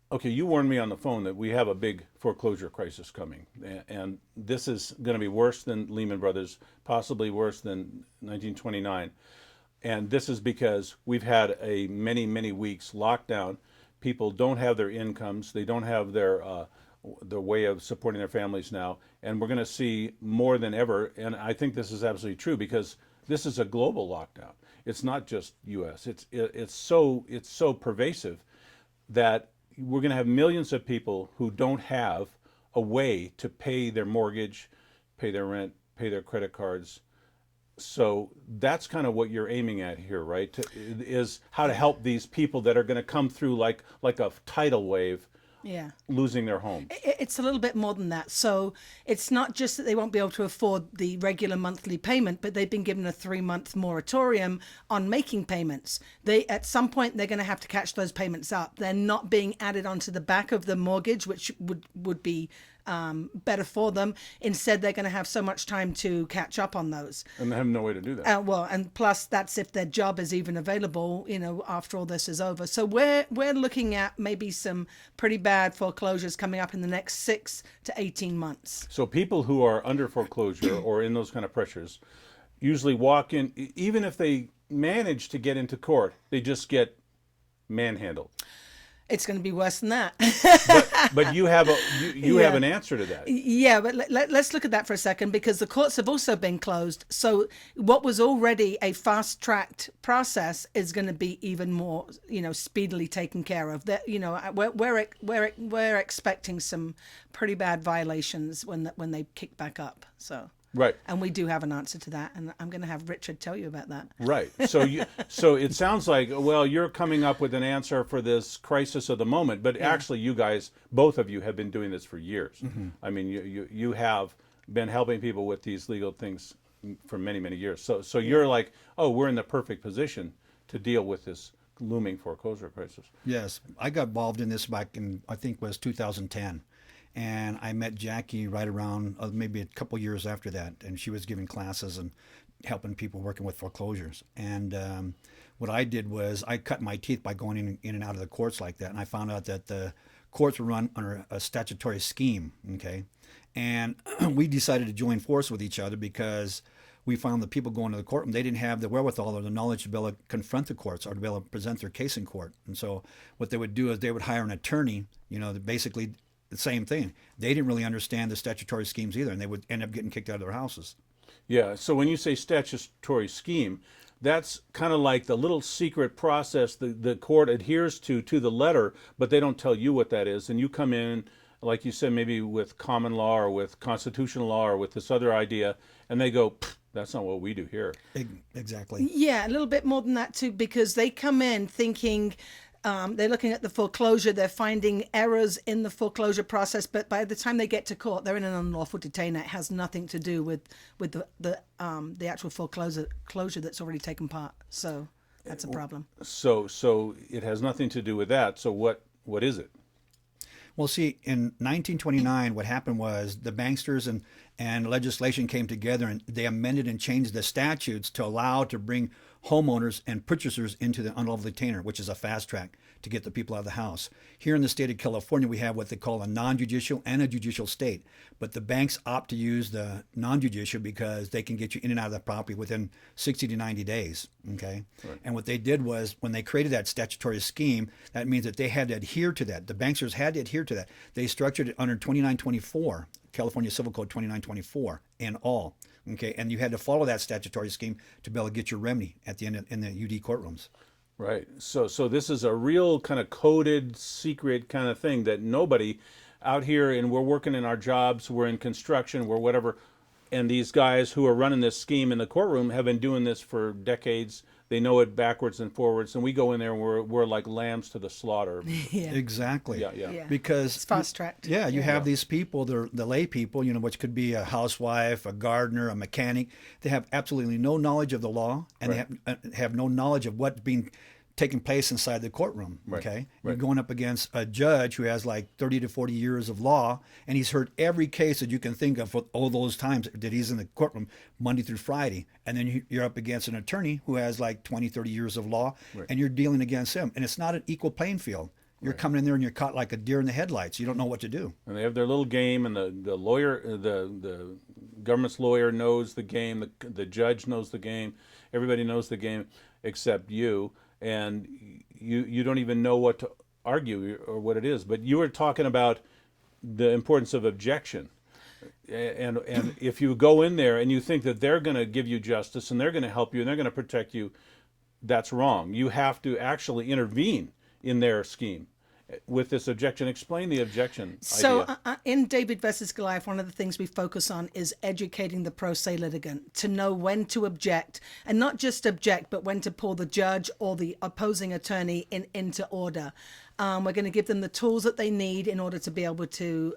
Okay, you warned me on the phone that we have a big foreclosure crisis coming, and this is going to be worse than Lehman Brothers, possibly worse than 1929. And this is because we've had a many weeks lockdown. People don't have their incomes, they don't have their way of supporting their families now, and we're going to see more than ever. And I think this is absolutely true because this is a global lockdown. It's not just U.S. It's so pervasive that we're going to have millions of people who don't have a way to pay their mortgage, pay their rent, pay their credit cards. So that's kind of what you're aiming at here, right? Is how to help these people that are going to come through like a tidal wave, Yeah. losing their homes. It's a little bit more than that. So it's not just that they won't be able to afford the regular monthly payment, but they've been given a 3-month moratorium on making payments. They at some point they're going to have to catch those payments up. They're not being added onto the back of the mortgage, which would be better for them. Instead, they're going to have so much time to catch up on those. And they have no way to do that. Well, and plus that's if their job is even available, after all this is over. So we're looking at maybe some pretty bad foreclosures coming up in the next 6 to 18 months. So people who are under foreclosure or in those kind of pressures usually walk in, even if they manage to get into court, they just get manhandled. It's going to be worse than that. But you have you have Yeah. an answer to that. Yeah, but let's look at that for a second because the courts have also been closed. So what was already a fast-tracked process is going to be even more, speedily taken care of. That we're expecting some pretty bad violations when they kick back up. So. Right. And we do have an answer to that, and I'm going to have Richard tell you about that. Right. So it sounds like, well, you're coming up with an answer for this crisis of the moment, but actually you guys, both of you have been doing this for years. I mean, you have been helping people with these legal things for many years. So you're like, oh, we're in the perfect position to deal with this looming foreclosure crisis. Yes, I got involved in this back in, I think, was 2010. And I met Jacquie right around maybe a couple years after that, and she was giving classes and helping people working with foreclosures. And what I did was I cut my teeth by going in and out of the courts like that, and I found out that the courts were run under a statutory scheme. Okay, and we decided to join force with each other because we found that people going to the courtroom, they didn't have the wherewithal or the knowledge to be able to confront the courts or to be able to present their case in court. And so what they would do is they would hire an attorney, that basically the same thing. They didn't really understand the statutory schemes either, and they would end up getting kicked out of their houses. Yeah. So when you say statutory scheme, that's kind of like the little secret process the court adheres to the letter, but they don't tell you what that is. And you come in, like you said, maybe with common law or with constitutional law or with this other idea, and they go, that's not what we do here. Exactly. Yeah, a little bit more than that too, because they come in thinking they're looking at the foreclosure, they're finding errors in the foreclosure process, but by the time they get to court, they're in an unlawful detainer. It has nothing to do with the actual foreclosure that's already taken part. So that's a problem. So it has nothing to do with that. So what is it? Well, see, in 1929, what happened was the banksters and legislation came together and they amended and changed the statutes to allow to bring homeowners and purchasers into the unlawful detainer, which is a fast track to get the people out of the house. Here in the state of California, we have what they call a non-judicial and a judicial state. But the banks opt to use the non-judicial because they can get you in and out of the property within 60 to 90 days. Okay. Right. And what they did was when they created that statutory scheme, that means that they had to adhere to that. The banksters had to adhere to that. They structured it under 2924, California Civil Code 2924 in all. Okay. And you had to follow that statutory scheme to be able to get your remedy at the end in the UD courtrooms. Right. So this is a real kind of coded, secret kind of thing that nobody out here, and we're working in our jobs, we're in construction, we're whatever, and these guys who are running this scheme in the courtroom have been doing this for decades. They know it backwards and forwards, and we go in there and we're like lambs to the slaughter. Yeah. Exactly. Yeah. Because it's fast tracked. Yeah, you have these people, the lay people, which could be a housewife, a gardener, a mechanic. They have absolutely no knowledge of the law, and Right. they have no knowledge of what's being taking place inside the courtroom. Right. Okay, Right. you're going up against a judge who has like 30 to 40 years of law, and he's heard every case that you can think of for all those times that he's in the courtroom Monday through Friday. And then you're up against an attorney who has like 20, 30 years of law, Right. and you're dealing against him. And it's not an equal playing field. You're coming in there and you're caught like a deer in the headlights. You don't know what to do. And they have their little game, and the lawyer, the government's lawyer knows the game, the judge knows the game, everybody knows the game except you, and you don't even know what to argue or what it is. But you were talking about the importance of objection. And if you go in there and you think that they're going to give you justice and they're going to help you and they're going to protect you, that's wrong. You have to actually intervene in their scheme with this objection. Explain the objection So idea. in David versus Goliath, one of the things we focus on is educating the pro se litigant to know when to object, and not just object, but when to pull the judge or the opposing attorney into order. We're going to give them the tools that they need in order to be able to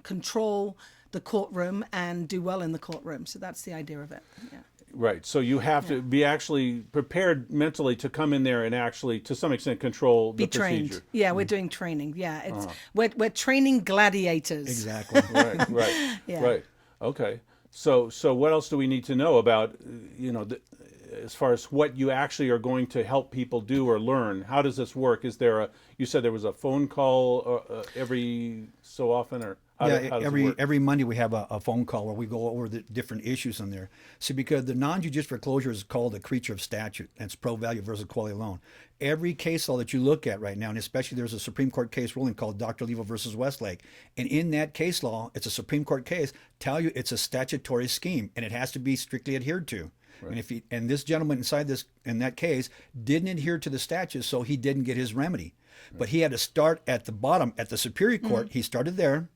control the courtroom and do well in the courtroom. So that's the idea of it. Yeah. Right. So you have to be actually prepared mentally to come in there and actually, to some extent, control the Be trained. procedure. Yeah, we're doing training. Yeah, it's we're training gladiators. Exactly. Right. Yeah. Right. Okay. So what else do we need to know about, as far as what you actually are going to help people do or learn? How does this work? Is there you said there was a phone call every so often, or how does it work? Every Monday we have a phone call where we go over the different issues in there. See, because the non-judicial foreclosure is called a creature of statute, and it's pro value versus quality loan. Every case law that you look at right now, and especially there's a Supreme Court case ruling called Dr. Levo versus Westlake, and in that case law, it's a Supreme Court case, tell you it's a statutory scheme, and it has to be strictly adhered to. Right. And this gentleman in that case didn't adhere to the statute, so he didn't get his remedy. Right. But he had to start at the bottom at the Superior Court. He started there,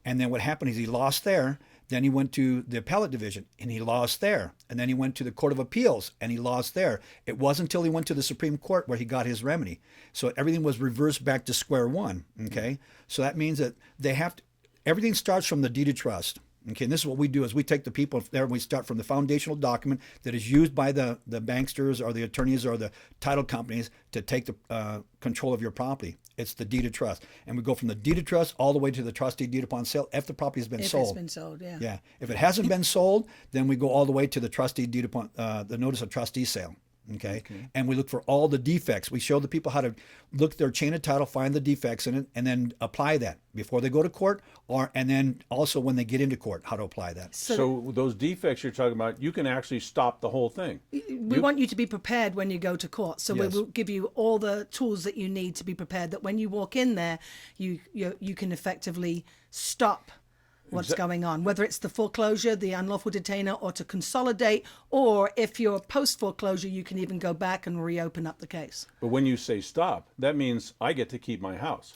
and then what happened is he lost there. Then he went to the appellate division and he lost there. And then he went to the Court of Appeals and he lost there. It wasn't until he went to the Supreme Court where he got his remedy. So everything was reversed back to square one. Okay. So that means that everything starts from the deed of trust. Okay, and this is what we do is we take the people there and we start from the foundational document that is used by the banksters or the attorneys or the title companies to take the control of your property. It's the deed of trust. And we go from the deed of trust all the way to the trustee deed upon sale if the property has been sold. If it's been sold, yeah. Yeah. If it hasn't been sold, then we go all the way to the trustee deed upon the notice of trustee sale. Okay. And we look for all the defects. We show the people how to look at their chain of title, find the defects in it, and then apply that before they go to court, and then also when they get into court, how to apply that. So those defects you're talking about, you can actually stop the whole thing. We want you to be prepared when you go to court. So we will give you all the tools that you need to be prepared, that when you walk in there, you can effectively stop what's going on, whether it's the foreclosure, the unlawful detainer, or to consolidate, or if you're post-foreclosure, you can even go back and reopen up the case. But when you say stop, that means I get to keep my house.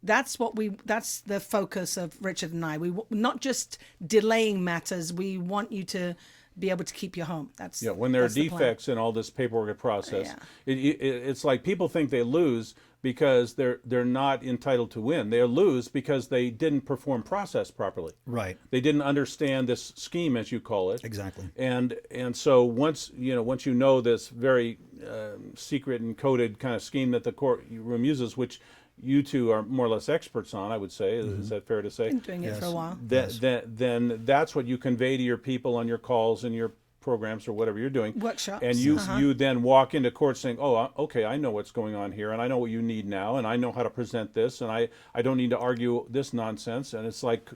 That's the focus of Richard and I. We not just delaying matters. We want you to be able to keep your home. When there are defects in all this paperwork process, it's like people think they lose because they're not entitled to win. They lose because they didn't perform process properly. Right. They didn't understand this scheme, as you call it. Exactly. And so once you know this very secret and coded kind of scheme that the courtroom uses, which you two are more or less experts on, I would say. Is that fair to say? Been doing it for a while. Then that's what you convey to your people on your calls and your programs or whatever you're doing. Workshops. And you then walk into court saying, oh, okay, I know what's going on here, and I know what you need now, and I know how to present this, and I don't need to argue this nonsense. And it's like,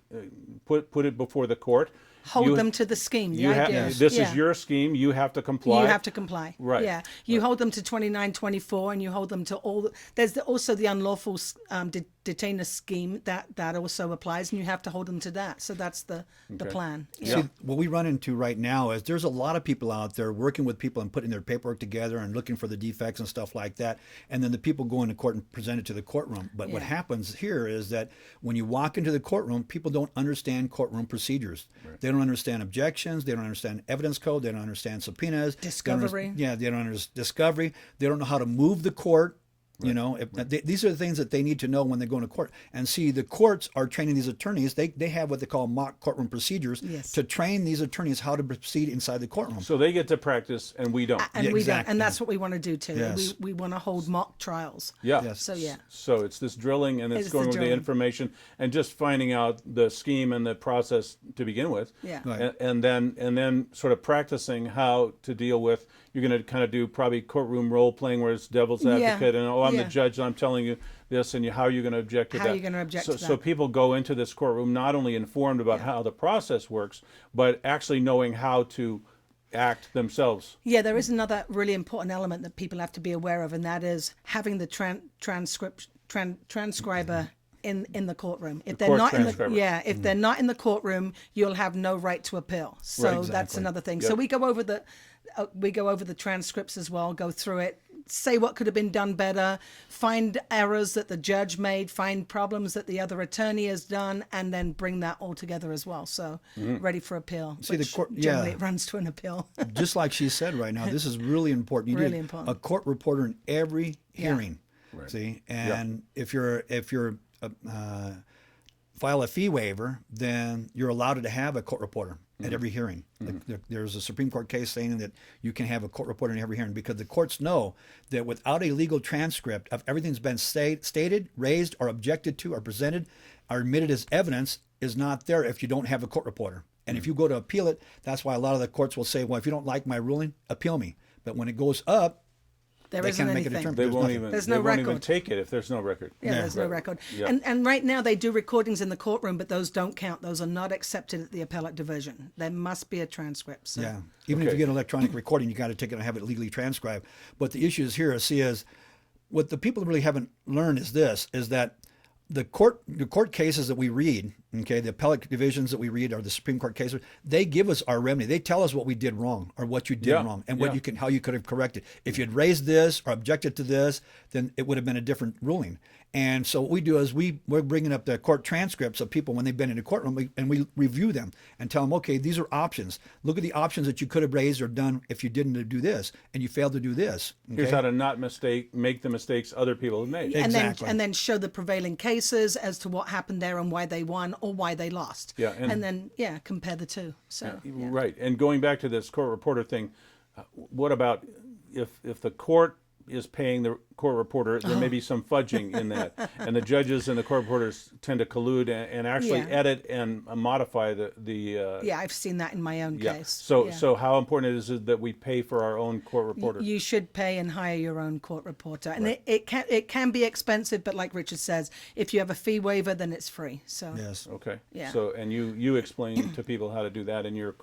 put it before the court. Hold them to the scheme. This is your scheme. You have to comply. You have to comply. Right. Yeah. You hold them to 2924, and you hold them to all. There's also the unlawful detainer scheme that also applies, and you have to hold them to that. So that's the plan. See, what we run into right now is there's a lot of people out there working with people and putting their paperwork together and looking for the defects and stuff like that. And then the people go into court and present it to the courtroom. But what happens here is that when you walk into the courtroom, people don't understand courtroom procedures. Right. They don't understand objections. They don't understand evidence code. They don't understand subpoenas. Discovery. They don't understand discovery. They don't know how to move the court. Right. These are the things that they need to know when they go into court. And see, the courts are training these attorneys. They have what they call mock courtroom procedures to train these attorneys how to proceed inside the courtroom. So they get to practice, and we don't. And we don't. And that's what we want to do too. Yes. We want to hold mock trials. Yeah. Yes. So it's this drilling, and it's going with the information, and just finding out the scheme and the process to begin with. Yeah. Right. And then sort of practicing how to deal with. You're going to kind of do probably courtroom role playing where it's devil's advocate and I'm the judge and I'm telling you this, and how are you going to object to How that? are you gonna object so, to So that? people go into this courtroom not only informed about how the process works, but actually knowing how to act themselves. Yeah, there is another really important element that people have to be aware of, and that is having the transcriber in the courtroom. If they're court not in the transcriber. if they're not in the courtroom, you'll have no right to appeal. So Right. that's another thing. Yep. So we go over the transcripts as well. Go through it, say what could have been done better, find errors that the judge made, find problems that the other attorney has done, and then bring that all together as well. So ready for appeal. See, the which court- generally yeah. it runs to an appeal. Just like she said right now, this is really important. You Really need important. a court reporter in every hearing. Right. See, and if you're file a fee waiver, then you're allowed to have a court reporter at every hearing. There's a Supreme Court case saying that you can have a court reporter in every hearing because the courts know that without a legal transcript of everything that's been stated, raised, or objected to, or presented, or admitted as evidence is not there if you don't have a court reporter. And if you go to appeal it, that's why a lot of the courts will say, well, if you don't like my ruling, appeal me. But when it goes up, There they isn't can't make a anything. determination. They There's won't nothing. even. There's they no won't even record. take it if there's no record. Yeah, there's no Right. record. Yeah. And right now they do recordings in the courtroom, but those don't count. Those are not accepted at the appellate division. There must be a transcript. So. Yeah. Even if Okay. you get an electronic recording, you got to take it and have it legally transcribed. But the issue is here, is what the people really haven't learned is that the court cases that we read, okay, the appellate divisions that we read are the Supreme Court cases. They give us our remedy. They tell us what we did wrong or what you did Yeah, wrong and yeah. how you could have corrected. If you'd raised this or objected to this, then it would have been a different ruling. And so what we do is we're bringing up the court transcripts of people when they've been in the courtroom, and we review them and tell them, okay, these are options. Look at the options that you could have raised or done if you didn't do this and you failed to do this. Here's okay? how to not make the mistakes other people have made. Exactly. And then show the prevailing cases as to what happened there and why they won or why they lost. Yeah, and- then compare the two. So Right. And going back to this court reporter thing, what about if the court is paying the court reporter, there may be some fudging in that, and the judges and the court reporters tend to collude and actually Yeah. edit and modify the yeah, I've seen that in my own yeah. case. So Yeah. so how important is it that we pay for our own court reporter? You should pay and hire your own court reporter, and it can be expensive, but like Richard says, if you have a fee waiver, then it's free. So Yes. Okay. Yeah. So and you explain to people how to do that in your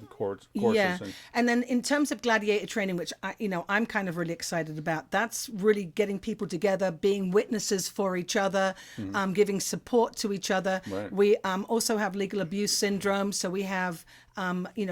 courses. yeah, and then in terms of gladiator training, which I'm kind of really excited about, that's really getting people together, being witnesses for each other, giving support to each other. Right. We also have legal abuse syndrome, so we have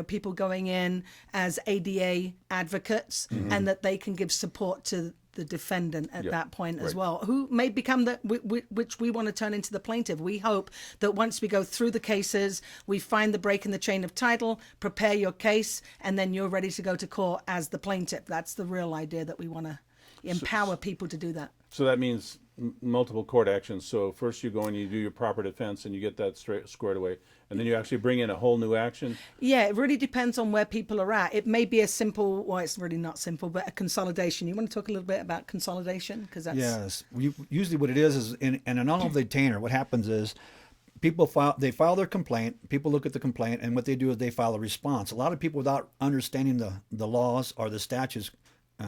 people going in as ADA advocates, and that they can give support to the defendant at that point as right. well, who may become which we want to turn into the plaintiff. We hope that once we go through the cases, we find the break in the chain of title, prepare your case, and then you're ready to go to court as the plaintiff. That's the real idea, that we want to empower people to do that. So that means multiple court actions. So first you go and you do your proper defense and you get that squared away, and then you actually bring in a whole new action. Yeah, it really depends on where people are at. It may be a simple, well, it's really not simple, but a consolidation. You want to talk a little bit about consolidation? Because that's Yes. Usually what it is in an unlawful detainer, what happens is people file their complaint, people look at the complaint, and what they do is they file a response. A lot of people, without understanding the laws or the statutes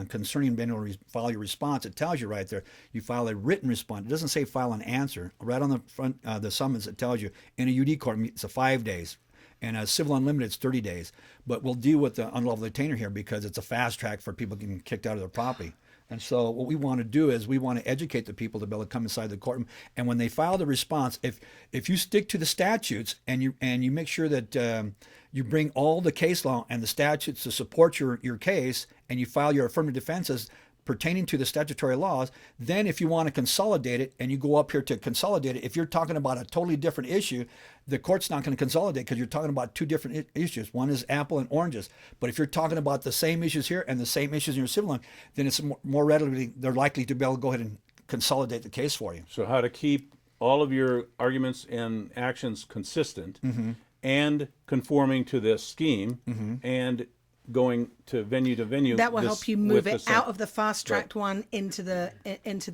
concerning being able to file your response, it tells you right there, you file a written response. It doesn't say file an answer. Right on the front, the summons, it tells you in a UD court, it's a 5 days. And a civil unlimited, it's 30 days. But we'll deal with the unlawful detainer here because it's a fast track for people getting kicked out of their property. And so what we want to do is we want to educate the people to be able to come inside the courtroom. And when they file the response, if you stick to the statutes and you make sure that you bring all the case law and the statutes to support your case, and you file your affirmative defenses pertaining to the statutory laws, then if you want to consolidate it and you go up here to consolidate it, if you're talking about a totally different issue, the court's not going to consolidate because you're talking about two different issues. One is apple and oranges. But if you're talking about the same issues here and the same issues in your civil one, then it's more readily, they're likely to be able to go ahead and consolidate the case for you. So how to keep all of your arguments and actions consistent and conforming to this scheme and going to venue. that will help you move with it the out of the fast tracked one into the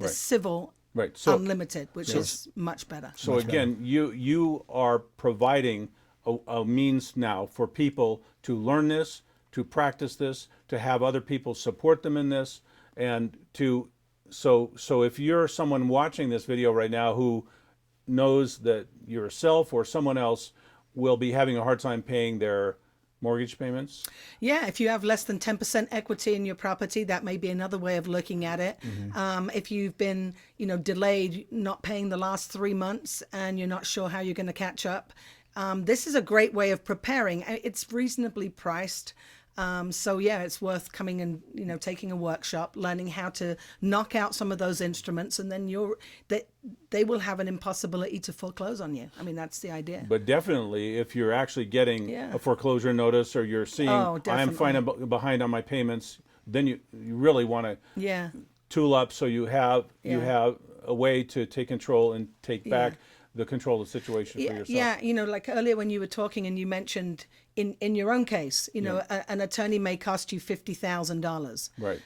civil Right. So unlimited, which is much better. So again, you are providing a means now for people to learn this, to practice this, to have other people support them in this, and to So if you're someone watching this video right now who knows that yourself or someone else will be having a hard time paying their mortgage payments. Yeah, if you have less than 10% equity in your property, that may be another way of looking at it. If you've been, delayed not paying the last 3 months and you're not sure how you're going to catch up, this is a great way of preparing. It's reasonably priced. So yeah, it's worth coming and taking a workshop, learning how to knock out some of those instruments, and then they will have an impossibility to foreclose on you. I mean, that's the idea. But definitely, if you're actually getting a foreclosure notice, or you're seeing I'm finding behind on my payments, then you really want to tool up so you have a way to take control and take back the control of the situation for yourself. Yeah, like earlier when you were talking and you mentioned in your own case, an attorney may cost you $50,000. Right.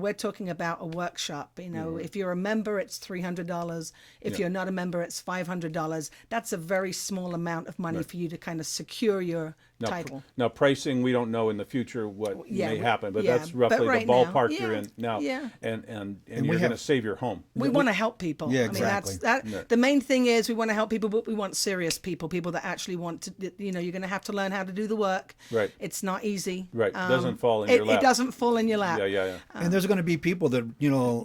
We're talking about a workshop. If you're a member, it's $300. If you're not a member, it's $500. That's a very small amount of money for you to kind of secure your title. Now, pricing, we don't know in the future what may happen, but that's roughly but right the ballpark now, you're in now. Yeah. And you're going to save your home. We want to help people. Yeah, I exactly. mean, the main thing is we want to help people, but we want serious people that actually want to, you're going to have to learn how to do the work. Right. It's not easy. Right. It doesn't fall in your lap. It doesn't fall in your lap. Yeah. And there's going to be people that,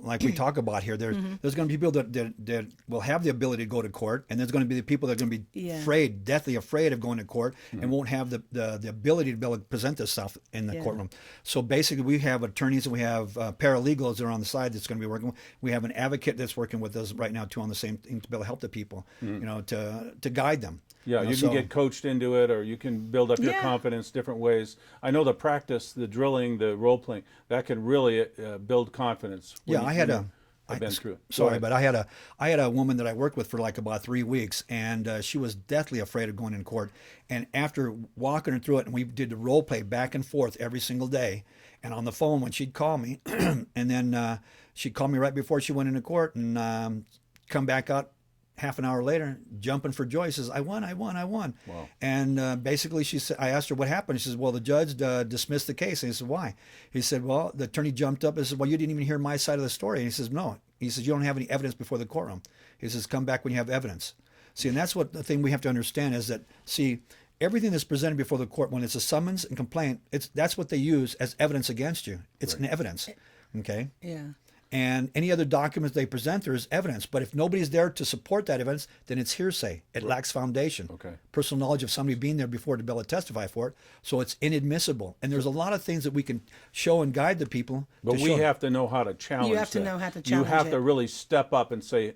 like we talk about here, there's going to be people that will have the ability to go to court, and there's going to be the people that are going to be afraid, deathly afraid of going to court, and won't have the ability to be able to present this stuff in the courtroom. So basically, we have attorneys and we have paralegals that are on the side that's going to be working. We have an advocate that's working with us right now too on the same thing to be able to help the people, to guide them. Yeah, you can get coached into it, or you can build up your confidence different ways. I know the practice, the drilling, the role playing, that can really build confidence. I've been through it. Sorry, but I had a woman that I worked with for like about 3 weeks, and she was deathly afraid of going in court. And after walking her through it, and we did the role play back and forth every single day, and on the phone when she'd call me, and then she'd call me right before she went into court, and come back out half an hour later, jumping for joy, says, I won. Wow. And basically, she said, I asked her what happened. She says, well, the judge dismissed the case. And he said, why? He said, well, the attorney jumped up and said, well, you didn't even hear my side of the story. And he says, no. He says, you don't have any evidence before the courtroom. He says, come back when you have evidence. See, and that's what the thing we have to understand is that, see, everything that's presented before the court, when it's a summons and complaint, that's what they use as evidence against you. It's an evidence. Okay? Yeah. And any other documents they present, there is evidence. But if nobody's there to support that evidence, then it's hearsay. It lacks foundation. Okay. Personal knowledge of somebody being there before to be able to testify for it. So it's inadmissible. And there's a lot of things that we can show and guide the people. But we have to know how to challenge You have to that. know how to challenge You have it. to really step up and say,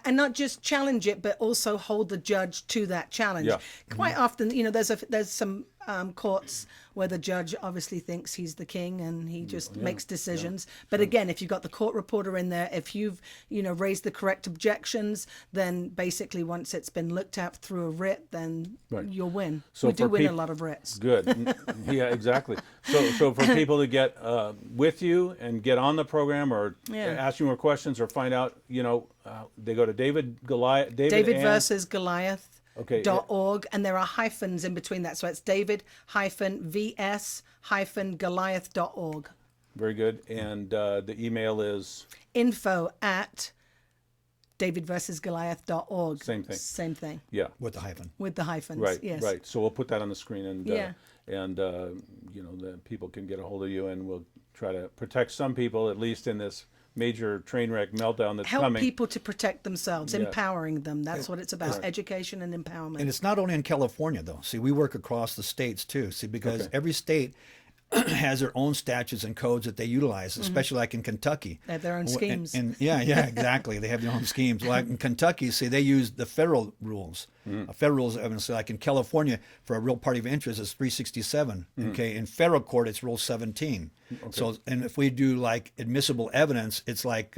And not just challenge it, but also hold the judge to that challenge. Yeah. Quite often, there's some courts where the judge obviously thinks he's the king and he just makes decisions. But again, if you've got the court reporter in there, if you've raised the correct objections, then basically once it's been looked at through a writ, then you'll win. So we do for win a peop- lot of writs. Good. Yeah, exactly. So for people to get with you and get on the program, or ask you more questions, or find out, they go to David versus Goliath. Okay. .org, and there are hyphens in between that, so it's David-VS-Goliath.org. Very good. And the email is info@davidversusgoliath.org. Same thing. Same thing. Yeah. With the hyphen. With the hyphens. Right. Yes. Right. So we'll put that on the screen, and Yeah. The people can get a hold of you, and we'll try to protect some people, at least in this major train wreck meltdown that's Help coming. people to protect themselves, Yeah. empowering them. That's what it's about, education and empowerment. And it's not only in California, though. See, we work across the states, too. See, because every state has their own statutes and codes that they utilize, especially like in Kentucky. They have their own schemes. And exactly. They have their own schemes. Like in Kentucky, see, they use the federal rules. Federal rules, obviously, like in California, for a real party of interest, it's 367. Okay, in federal court, it's Rule 17. So, and if we do like admissible evidence, it's like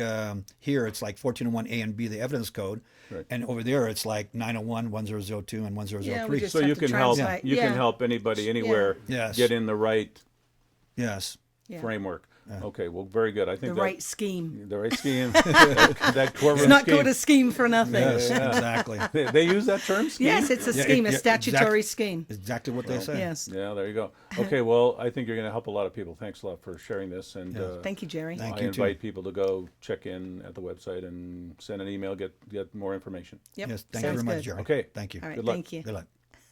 here, it's like 1401A and B, the evidence code. Right. And over there, it's like 901, 1002, and 1003. just So have you to can help. translate. You can help anybody anywhere Yes. get in the right Yes. Yeah. framework. Okay, well, very good. I think The right scheme. the right scheme. that courtroom It's not scheme. called a scheme for nothing. Yes, exactly. They use that term, scheme? Yes, it's a scheme, a statutory exactly, scheme. exactly what they say. Yes. Yeah, there you go. Okay, well, I think you're going to help a lot of people. Thanks a lot for sharing this. And Thank you, Jerry. Thank I you, too. invite people to go check in at the website and send an email, get more information. Yep. Yes, thank you sounds very much, good. Jerry. Okay. Thank you. All right, Good luck. thank you. Good luck.